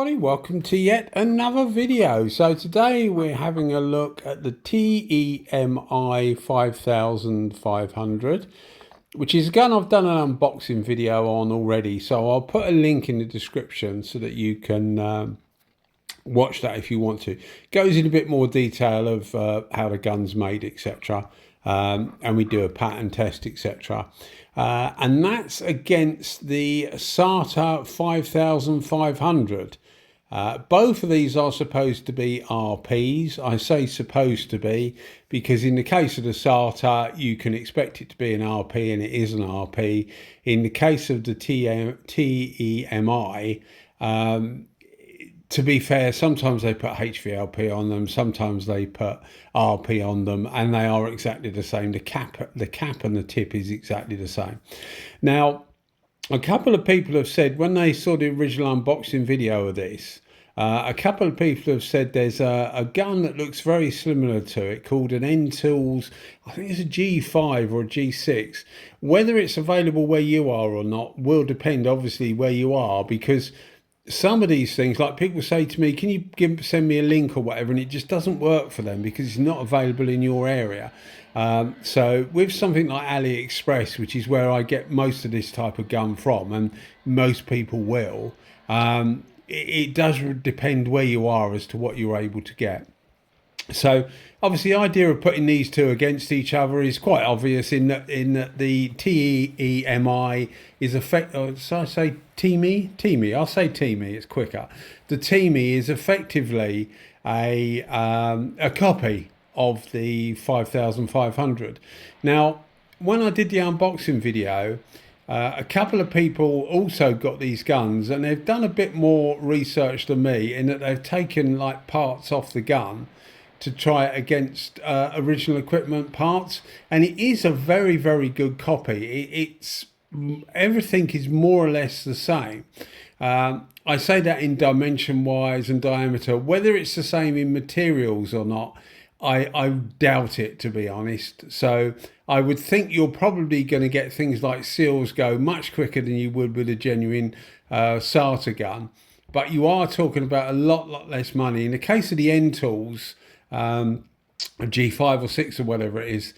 everybody, welcome to yet another video. So today we're having a look at the TEMI 5500, which is a gun I've done an unboxing video on already, so I'll put a link in the description so that you can watch that if you want to. It goes in a bit more detail of how the gun's made, etc. And we do a pattern test, etc. And that's against the Sata 5500. Both of these are supposed to be RPs. I say supposed to be because in the case of the Sata, you can expect it to be an RP, and it is an RP. In the case of the TMI, to be fair, sometimes they put HVLP on them, sometimes they put RP on them, and they are exactly the same. The cap and the tip is exactly the same. Now, a couple of people have said, when they saw the original unboxing video of this, a couple of people have said there's a gun that looks very similar to it called an Ntools. I think it's a G5 or a G6. Whether it's available where you are or not will depend, obviously, where you are, because some of these things, like people say to me, can you send me a link or whatever, and it just doesn't work for them because it's not available in your area. So with something like AliExpress, which is where I get most of this type of gun from, and most people will, it does depend where you are as to what you're able to get. So obviously the idea of putting these two against each other is quite obvious in that the TEMI is so I say TMI, I'll say TMI, it's quicker. The TMI is effectively a copy of the 5500. Now, when I did the unboxing video, a couple of people also got these guns, and they've done a bit more research than me in that they've taken like parts off the gun to try it against original equipment parts, and it is a very, very good copy. It's everything is more or less the same. I say that in dimension wise and diameter. Whether it's the same in materials or not, I doubt it, to be honest. So I would think you're probably going to get things like seals go much quicker than you would with a genuine Sata gun, but you are talking about a lot less money. In the case of the Ntools, a G5 or 6 or whatever it is,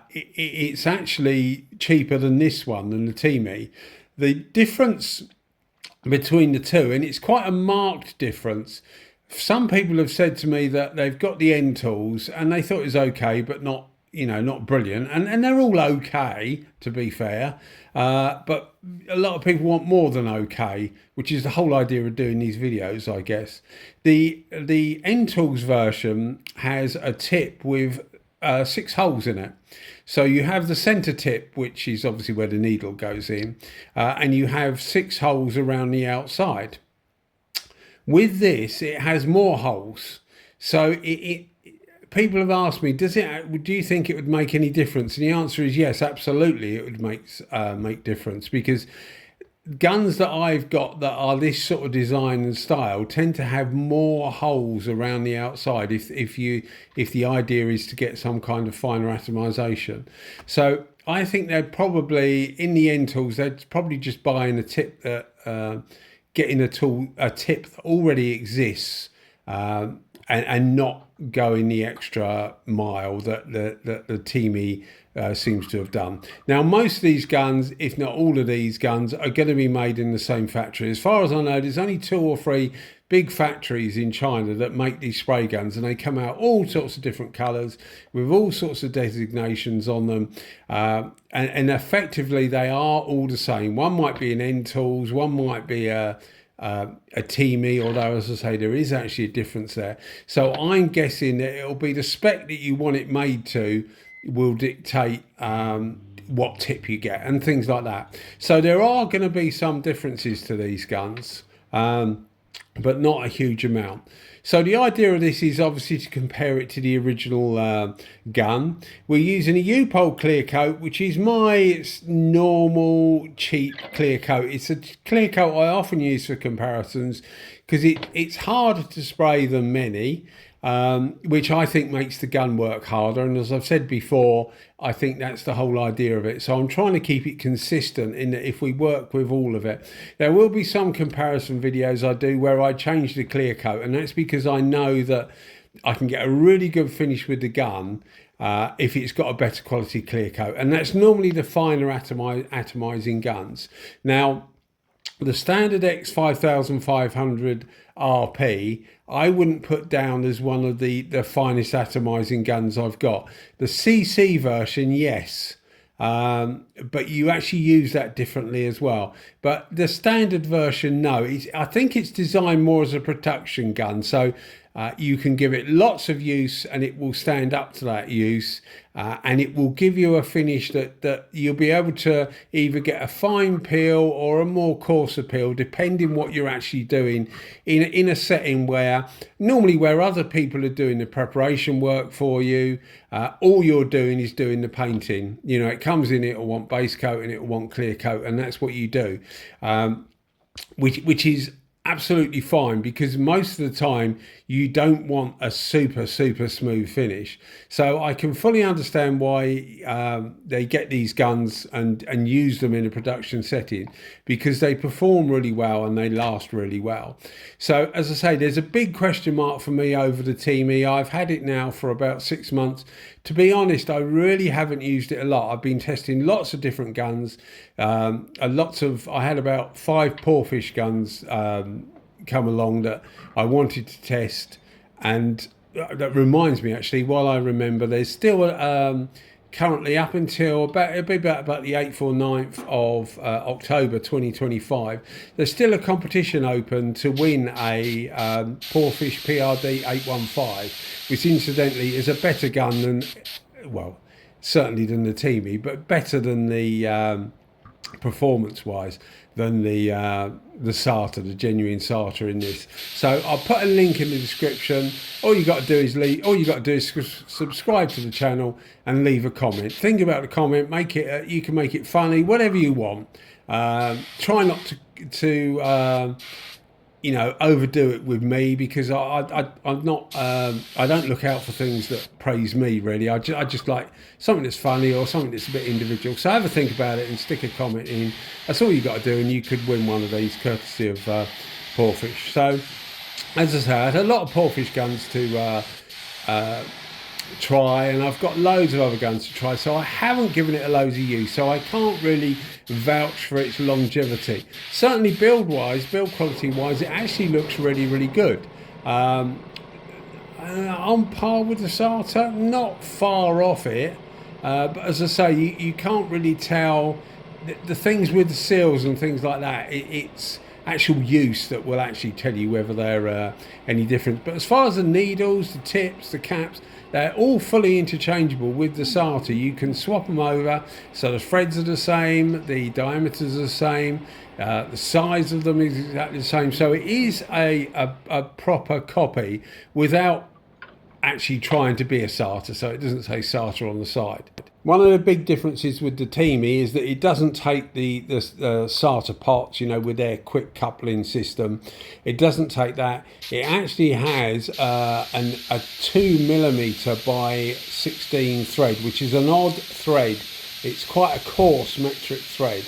it's actually cheaper than this one, than the TMI. The difference between the two, and it's quite a marked difference. Some people have said to me that they've got the Ntools and they thought it was okay, but not, not brilliant. And they're all okay, to be fair. But a lot of people want more than okay, which is the whole idea of doing these videos, I guess. The Ntools version has a tip with 6 holes in it. So you have the center tip, which is obviously where the needle goes in, and you have 6 holes around the outside. With this, it has more holes. So people have asked me, do you think it would make any difference? And the answer is yes, absolutely, it would make difference, because guns that I've got that are this sort of design and style tend to have more holes around the outside if the idea is to get some kind of finer atomization. So I think they're probably, in the Ntools, they're probably just buying a tip that getting a tip that already exists, and not going the extra mile that the TMI seems to have done. Now, most of these guns, if not all of these guns, are going to be made in the same factory. As far as I know, there's only 2 or 3 big factories in China that make these spray guns, and they come out all sorts of different colors with all sorts of designations on them, and effectively they are all the same. One might be an Ntools, one might be a TMI, although, as I say, there is actually a difference there. So I'm guessing that it'll be the spec that you want it made to will dictate what tip you get and things like that. So there are going to be some differences to these guns, but not a huge amount. So the idea of this is obviously to compare it to the original gun. We're using a U-POL clear coat, which is my normal cheap clear coat. It's a clear coat I often use for comparisons because it's harder to spray than many. which I think makes the gun work harder. And as I've said before, I think that's the whole idea of it. So I'm trying to keep it consistent in that if we work with all of it, there will be some comparison videos I do where I change the clear coat, and that's because I know that I can get a really good finish with the gun if it's got a better quality clear coat, and that's normally the finer atomizing guns. Now, the standard X5500 RP, I wouldn't put down as one of the finest atomizing guns I've got. The CC version, yes, but you actually use that differently as well. But the standard version, no. I think it's designed more as a production gun, so you can give it lots of use and it will stand up to that use, and it will give you a finish that you'll be able to either get a fine peel or a more coarser peel, depending what you're actually doing in a setting where normally where other people are doing the preparation work for you. All you're doing is doing the painting. You know, it comes in, it'll want base coat and it'll want clear coat, and that's what you do, which is absolutely fine, because most of the time you don't want a super smooth finish. So I can fully understand why they get these guns and use them in a production setting, because they perform really well and they last really well. So as I say, there's a big question mark for me over the TMEI. I've had it now for about 6 months. To be honest, I really haven't used it a lot. I've been testing lots of different guns. I had about 5 Porphis guns come along that I wanted to test, and that reminds me, actually, while I remember, there's still currently up until about the 8th or 9th of October 2025, there's still a competition open to win a Porphis PRD 815, which incidentally is a better gun than, well, certainly than the TMI, but better than the performance wise than the Sarta, the genuine Sarta in this. So I'll put a link in the description. All you got to do is subscribe to the channel and leave a comment. Think about the comment. Make it. You can make it funny, whatever you want. Try not to overdo it with me, because I'm not. I don't look out for things that praise me, really. I just like something that's funny or something that's a bit individual. So have a think about it and stick a comment in. That's all you got to do, and you could win one of these courtesy of Porphis. So as I say, I had a lot of Porphis guns to try, and I've got loads of other guns to try, so I haven't given it a loads of use, so I can't really vouch for its longevity. Certainly build quality wise, it actually looks really good. On par with the Sarta, not far off it, but as I say, you can't really tell the things with the seals and things like that. It's actual use that will actually tell you whether they're any different. But as far as the needles, the tips, the caps, they're all fully interchangeable with the Sarta. You can swap them over, so the threads are the same, the diameters are the same, the size of them is exactly the same. So it is a proper copy without actually trying to be a Sarta, so it doesn't say Sarta on the side. One of the big differences with the TMI is that it doesn't take the Sarta pots, with their quick coupling system. It doesn't take that. It actually has a 2mm by 16 thread, which is an odd thread. It's quite a coarse metric thread.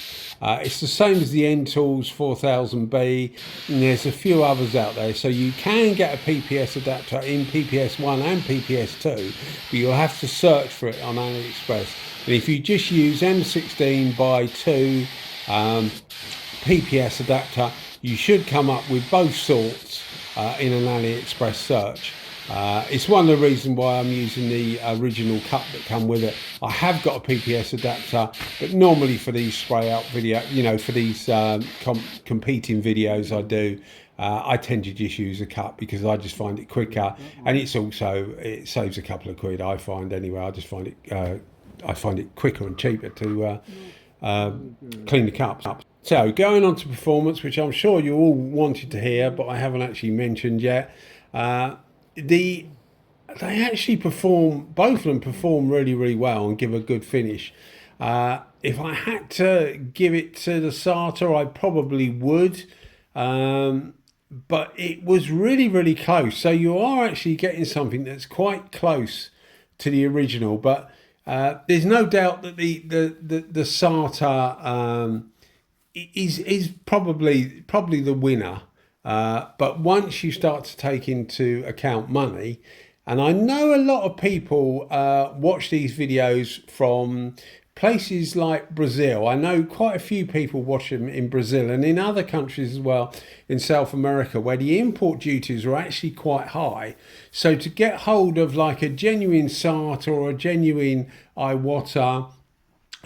It's the same as the Ntools 4000B, and there's a few others out there. So you can get a PPS adapter in PPS 1 and PPS 2, but you'll have to search for it on AliExpress. And if you just use M16 by 2 PPS adapter, you should come up with both sorts in an AliExpress search. It's one of the reasons why I'm using the original cut that come with it. I have got a PPS adapter, but normally for these spray out video, for these competing videos I do, I tend to just use a cut, because I just find it quicker, and it saves a couple of quid, I find anyway. I just find it quicker and cheaper to clean the cups up. So going on to performance, which I'm sure you all wanted to hear, but I haven't actually mentioned yet. They actually perform, both of them perform really well and give a good finish. If I had to give it to the Sarta, I probably would, but it was really, really close. So you are actually getting something that's quite close to the original, but there's no doubt that the Sata is probably the winner. But once you start to take into account money, and I know a lot of people watch these videos from places like Brazil. I know quite a few people watch them in Brazil and in other countries as well, in South America, where the import duties are actually quite high. So to get hold of like a genuine Sata or a genuine Iwata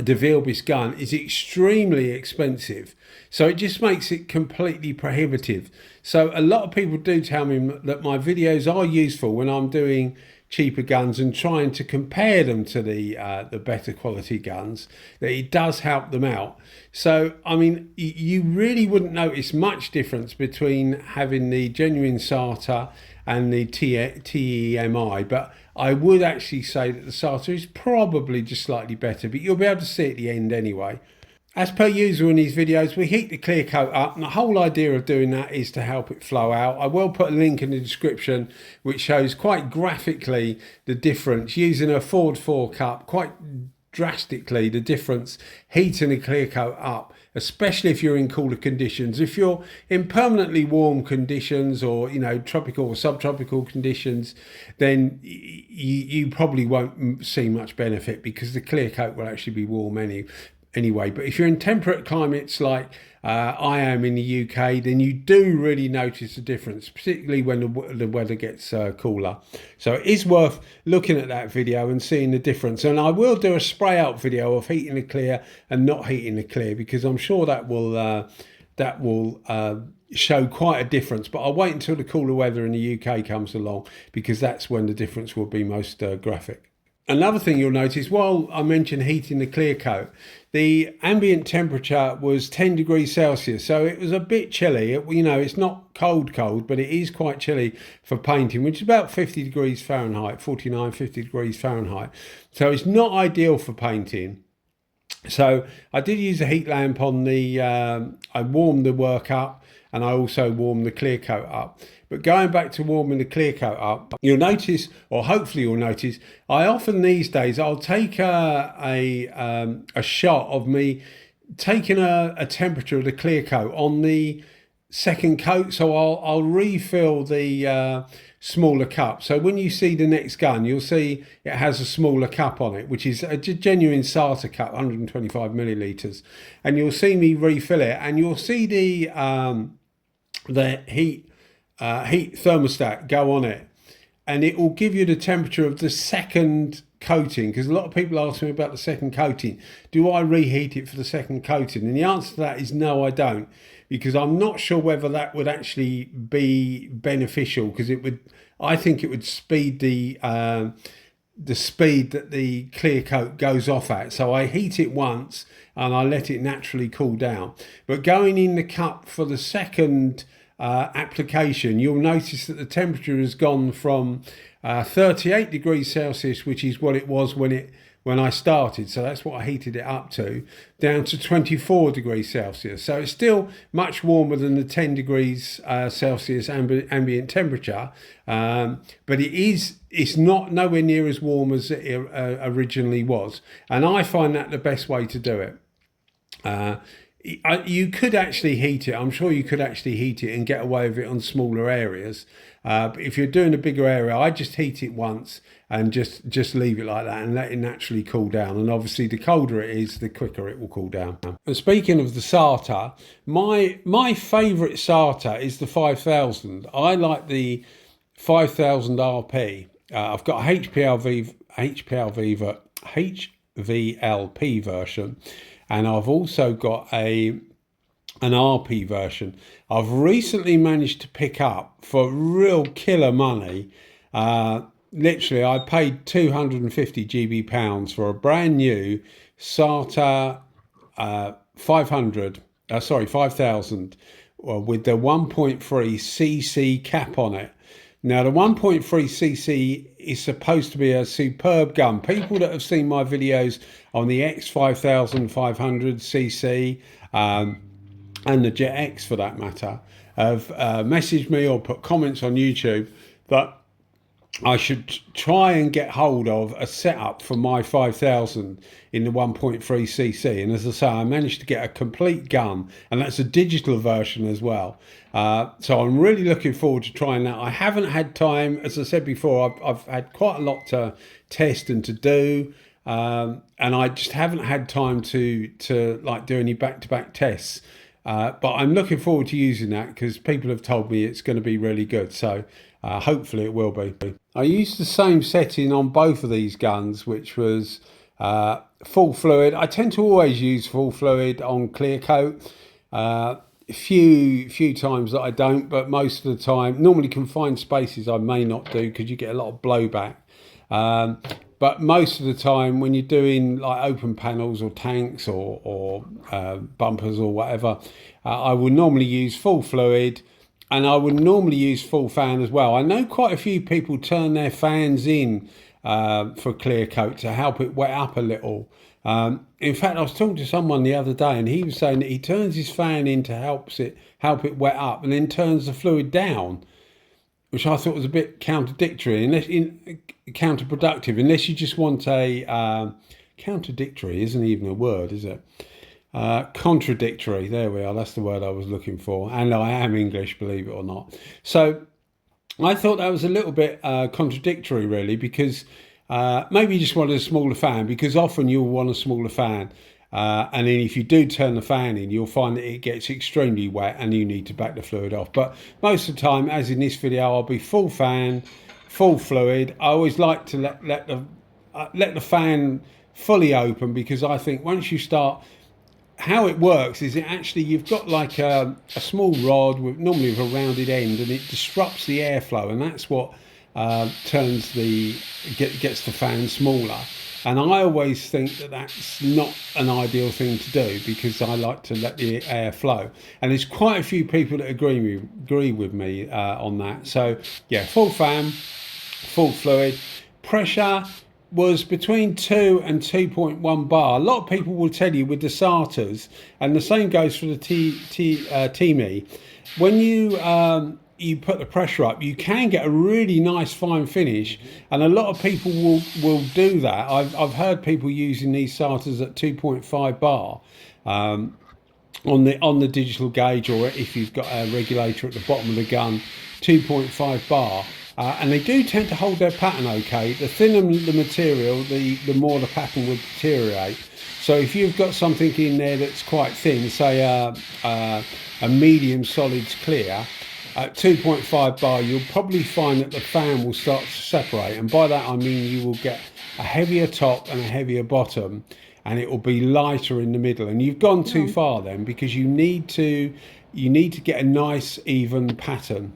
de Vilbiss gun is extremely expensive. So it just makes it completely prohibitive. So a lot of people do tell me that my videos are useful when I'm doing cheaper guns and trying to compare them to the better quality guns, that it does help them out. So I mean, you really wouldn't notice much difference between having the genuine Sata and the TMI, but I would actually say that the Sata is probably just slightly better, but you'll be able to see at the end anyway. As per usual in these videos, we heat the clear coat up, and the whole idea of doing that is to help it flow out. I will put a link in the description which shows quite graphically the difference using a Ford 4 cup, quite drastically the difference heating the clear coat up, especially if you're in cooler conditions. If you're in permanently warm conditions, or tropical or subtropical conditions, then you probably won't see much benefit because the clear coat will actually be warm anyway. But if you're in temperate climates like I am in the UK, then you do really notice a difference, particularly when the weather gets cooler. So it is worth looking at that video and seeing the difference. And I will do a spray out video of heating the clear and not heating the clear, because I'm sure that will show quite a difference. But I'll wait until the cooler weather in the UK comes along, because that's when the difference will be most graphic. Another thing you'll notice, while I mentioned heating the clear coat, the ambient temperature was 10 degrees Celsius. So it was a bit chilly. It's not cold, but it is quite chilly for painting, which is about 50 degrees Fahrenheit, 49, 50 degrees Fahrenheit. So it's not ideal for painting. So I did use a heat lamp on I warmed the work up, and I also warmed the clear coat up. But going back to warming the clear coat up, you'll notice, or hopefully you'll notice, I often these days, I'll take a shot of me taking a temperature of the clear coat on the second coat. So I'll refill the smaller cup. So when you see the next gun, you'll see it has a smaller cup on it, which is a genuine Sata cup, 125 millilitres. And you'll see me refill it, and you'll see the heat thermostat go on it, and it will give you the temperature of the second coating, because a lot of people ask me about the second coating. Do I reheat it for the second coating? And the answer to that is no, I don't, because I'm not sure whether that would actually be beneficial, because I think it would speed the speed that the clear coat goes off at. So I heat it once and I let it naturally cool down. But going in the cup for the second application, you'll notice that the temperature has gone from 38 degrees Celsius, which is what it was when I started, so that's what I heated it up to, down to 24 degrees Celsius. So it's still much warmer than the 10 degrees Celsius ambient temperature, but it's not nowhere near as warm as it originally was, and I find that the best way to do it. You could actually heat it. I'm sure you could actually heat it and get away with it on smaller areas. But if you're doing a bigger area, I just heat it once and just leave it like that and let it naturally cool down. And obviously, the colder it is, the quicker it will cool down. And speaking of the Sata, my favourite Sata is the 5000. I like the 5000 RP. I've got a HVLP version. And I've also got an RP version. I've recently managed to pick up for real killer money. Literally, I paid 250 GB pounds for a brand new Sata 5000 with the 1.3 cc cap on it. Now, the 1.3 cc is supposed to be a superb gun. People that have seen my videos on the X5500 cc and the Jet X for that matter, have messaged me or put comments on YouTube that I should try and get hold of a setup for my 5000 in the 1.3cc. And as I say, I managed to get a complete gun, and that's a digital version as well. So I'm really looking forward to trying that. I haven't had time, as I said before, I've had quite a lot to test and to do. And I just haven't had time to like do any back-to-back tests. But I'm looking forward to using that because people have told me it's going to be really good. So hopefully it will be. I used the same setting on both of these guns, which was full fluid. I tend to always use full fluid on clear coat. A few times that I don't, but most of the time, normally confined spaces I may not do because you get a lot of blowback. But most of the time when you're doing like open panels or tanks or bumpers or whatever, I will normally use full fluid, and I would normally use full fan as well. I know quite a few people turn their fans in for clear coat to help it wet up a little. In fact, I was talking to someone the other day and he was saying that he turns his fan in to help it wet up and then turns the fluid down, which I thought was a bit contradictory, counterproductive, unless you just want a contradictory isn't even a word, is it? Contradictory, there we are, that's the word I was looking for, and I am English, believe it or not. So I thought that was a little bit contradictory really, because maybe you just wanted a smaller fan, because often you'll want a smaller fan. And then if you do turn the fan in, you'll find that it gets extremely wet and you need to back the fluid off. But most of the time, as in this video, I'll be full fan, full fluid. I always like to let the fan fully open, because I think once you start, how it works is you've got like a small rod normally with a rounded end, and it disrupts the airflow, and that's what gets the fan smaller. And I always think that that's not an ideal thing to do, because I like to let the air flow. And there's quite a few people that agree with me on that. So yeah, full fan, full fluid. Pressure was between 2 and 2.1 bar. A lot of people will tell you with the Sartas, and the same goes for the TMEI, when you put the pressure up, you can get a really nice fine finish, and a lot of people will do that. I've heard people using these Sartas at 2.5 bar on the digital gauge, or if you've got a regulator at the bottom of the gun, 2.5 bar. And they do tend to hold their pattern okay. The thinner the material, the more the pattern would deteriorate. So if you've got something in there that's quite thin, say a medium solids clear, at 2.5 bar, you'll probably find that the fan will start to separate. And by that I mean you will get a heavier top and a heavier bottom, and it will be lighter in the middle. And you've gone too far then, because you need to get a nice even pattern.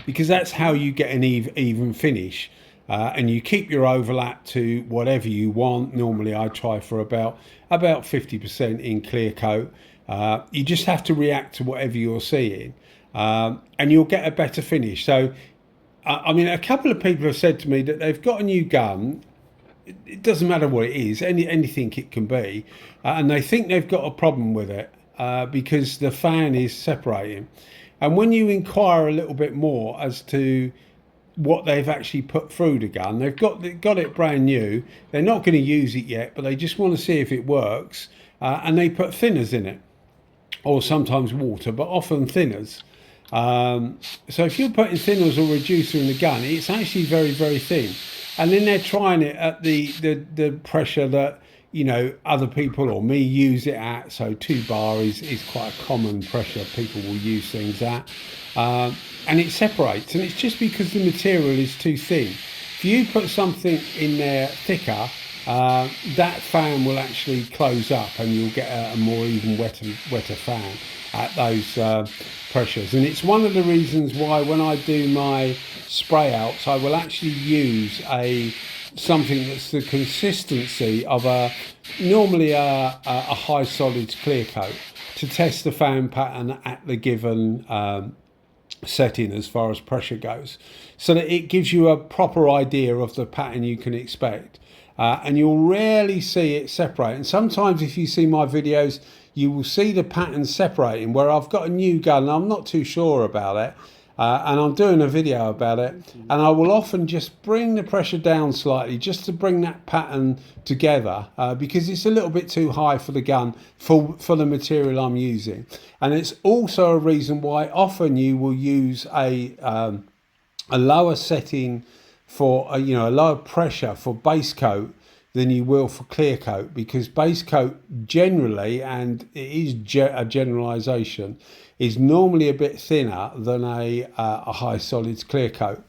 Because that's how you get an even finish, and you keep your overlap to whatever you want. Normally I try for about 50% in clear coat. You just have to react to whatever you're seeing, and you'll get a better finish. So I mean, a couple of people have said to me that they've got a new gun, it doesn't matter what it is, anything it can be, and they think they've got a problem with it because the fan is separating. And when you inquire a little bit more as to what they've actually put through the gun, they've got it brand new. They're not going to use it yet, but they just want to see if it works. And they put thinners in it, or sometimes water, but often thinners. So if you're putting thinners or reducer in the gun, it's actually very, very thin. And then they're trying it at the pressure that, you know, other people or me use it at. So 2 bar is quite a common pressure people will use things at, and it separates, and it's just because the material is too thin. If you put something in there thicker, that fan will actually close up, and you'll get a more even wetter fan at those pressures. And it's one of the reasons why when I do my spray outs, I will actually use something that's the consistency of normally a high solids clear coat, to test the fan pattern at the given setting as far as pressure goes, so that it gives you a proper idea of the pattern you can expect. And you'll rarely see it separate. And sometimes if you see my videos, you will see the pattern separating, where I've got a new gun and I'm not too sure about it, and I'm doing a video about it, and I will often just bring the pressure down slightly just to bring that pattern together, because it's a little bit too high for the gun, for the material I'm using. And it's also a reason why often you will use a lower setting for a lower pressure for base coat than you will for clear coat, because base coat generally, and it is a generalization, is normally a bit thinner than a high solids clear coat.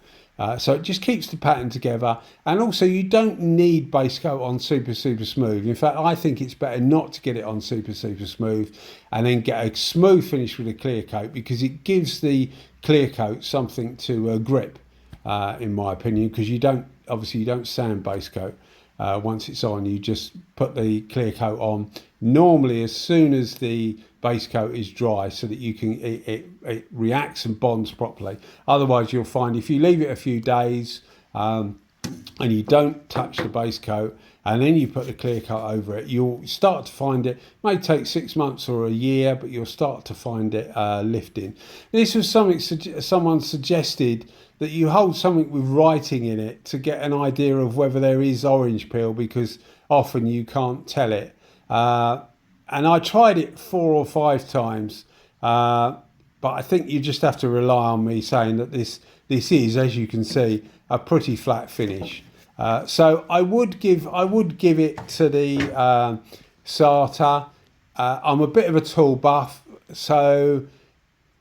So it just keeps the pattern together, and also you don't need base coat on super smooth. In fact, I think it's better not to get it on super smooth and then get a smooth finish with a clear coat, because it gives the clear coat something to grip, in my opinion, because you don't sand base coat. Once it's on, you just put the clear coat on normally as soon as the base coat is dry, so that you can it reacts and bonds properly. Otherwise, you'll find if you leave it a few days and you don't touch the base coat and then you put the clear coat over it, you'll start to find it may take 6 months or a year, but you'll start to find it lifting. This was something someone suggested, that you hold something with writing in it to get an idea of whether there is orange peel, because often you can't tell it. And I tried it 4 or 5 times, but I think you just have to rely on me saying that this is, as you can see, a pretty flat finish. So I would give it to the Sata. I'm a bit of a tool buff, so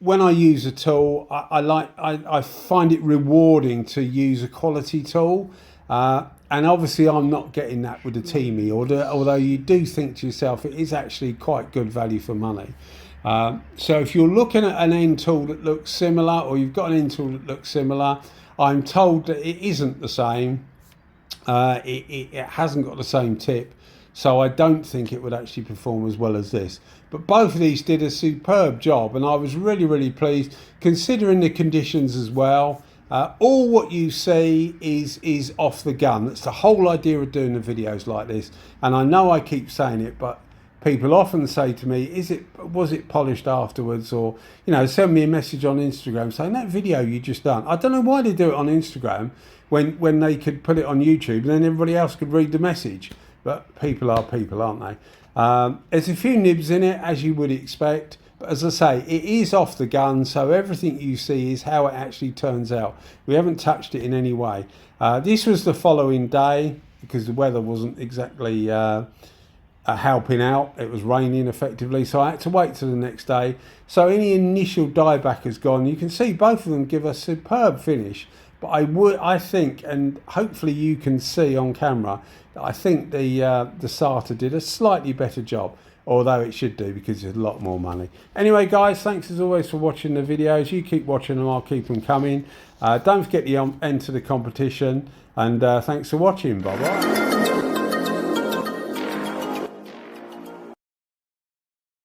when I use a tool, I find it rewarding to use a quality tool, and obviously I'm not getting that with the TMEI, although you do think to yourself it is actually quite good value for money. So if you're looking at an end tool that looks similar, or you've got an end tool that looks similar, I'm told that it isn't the same. It hasn't got the same tip, so I don't think it would actually perform as well as this. But both of these did a superb job, and I was really pleased, considering the conditions as well. All what you see is off the gun. That's the whole idea of doing the videos like this. And I know I keep saying it, but people often say to me, was it polished afterwards? Or, send me a message on Instagram saying, that video you just done. I don't know why they do it on Instagram when they could put it on YouTube and then everybody else could read the message. But people are people, aren't they? There's a few nibs in it, as you would expect. But as I say, it is off the gun, so everything you see is how it actually turns out. We haven't touched it in any way. This was the following day, because the weather wasn't exactly helping out. It was raining effectively, so I had to wait till the next day. So any initial dieback has gone. You can see both of them give a superb finish. But I think, and hopefully you can see on camera, that I think the Sata did a slightly better job, although it should do, because it's a lot more money. Anyway, guys, thanks as always for watching the videos. You keep watching them, I'll keep them coming. Don't forget to enter the competition, and thanks for watching. Bye bye.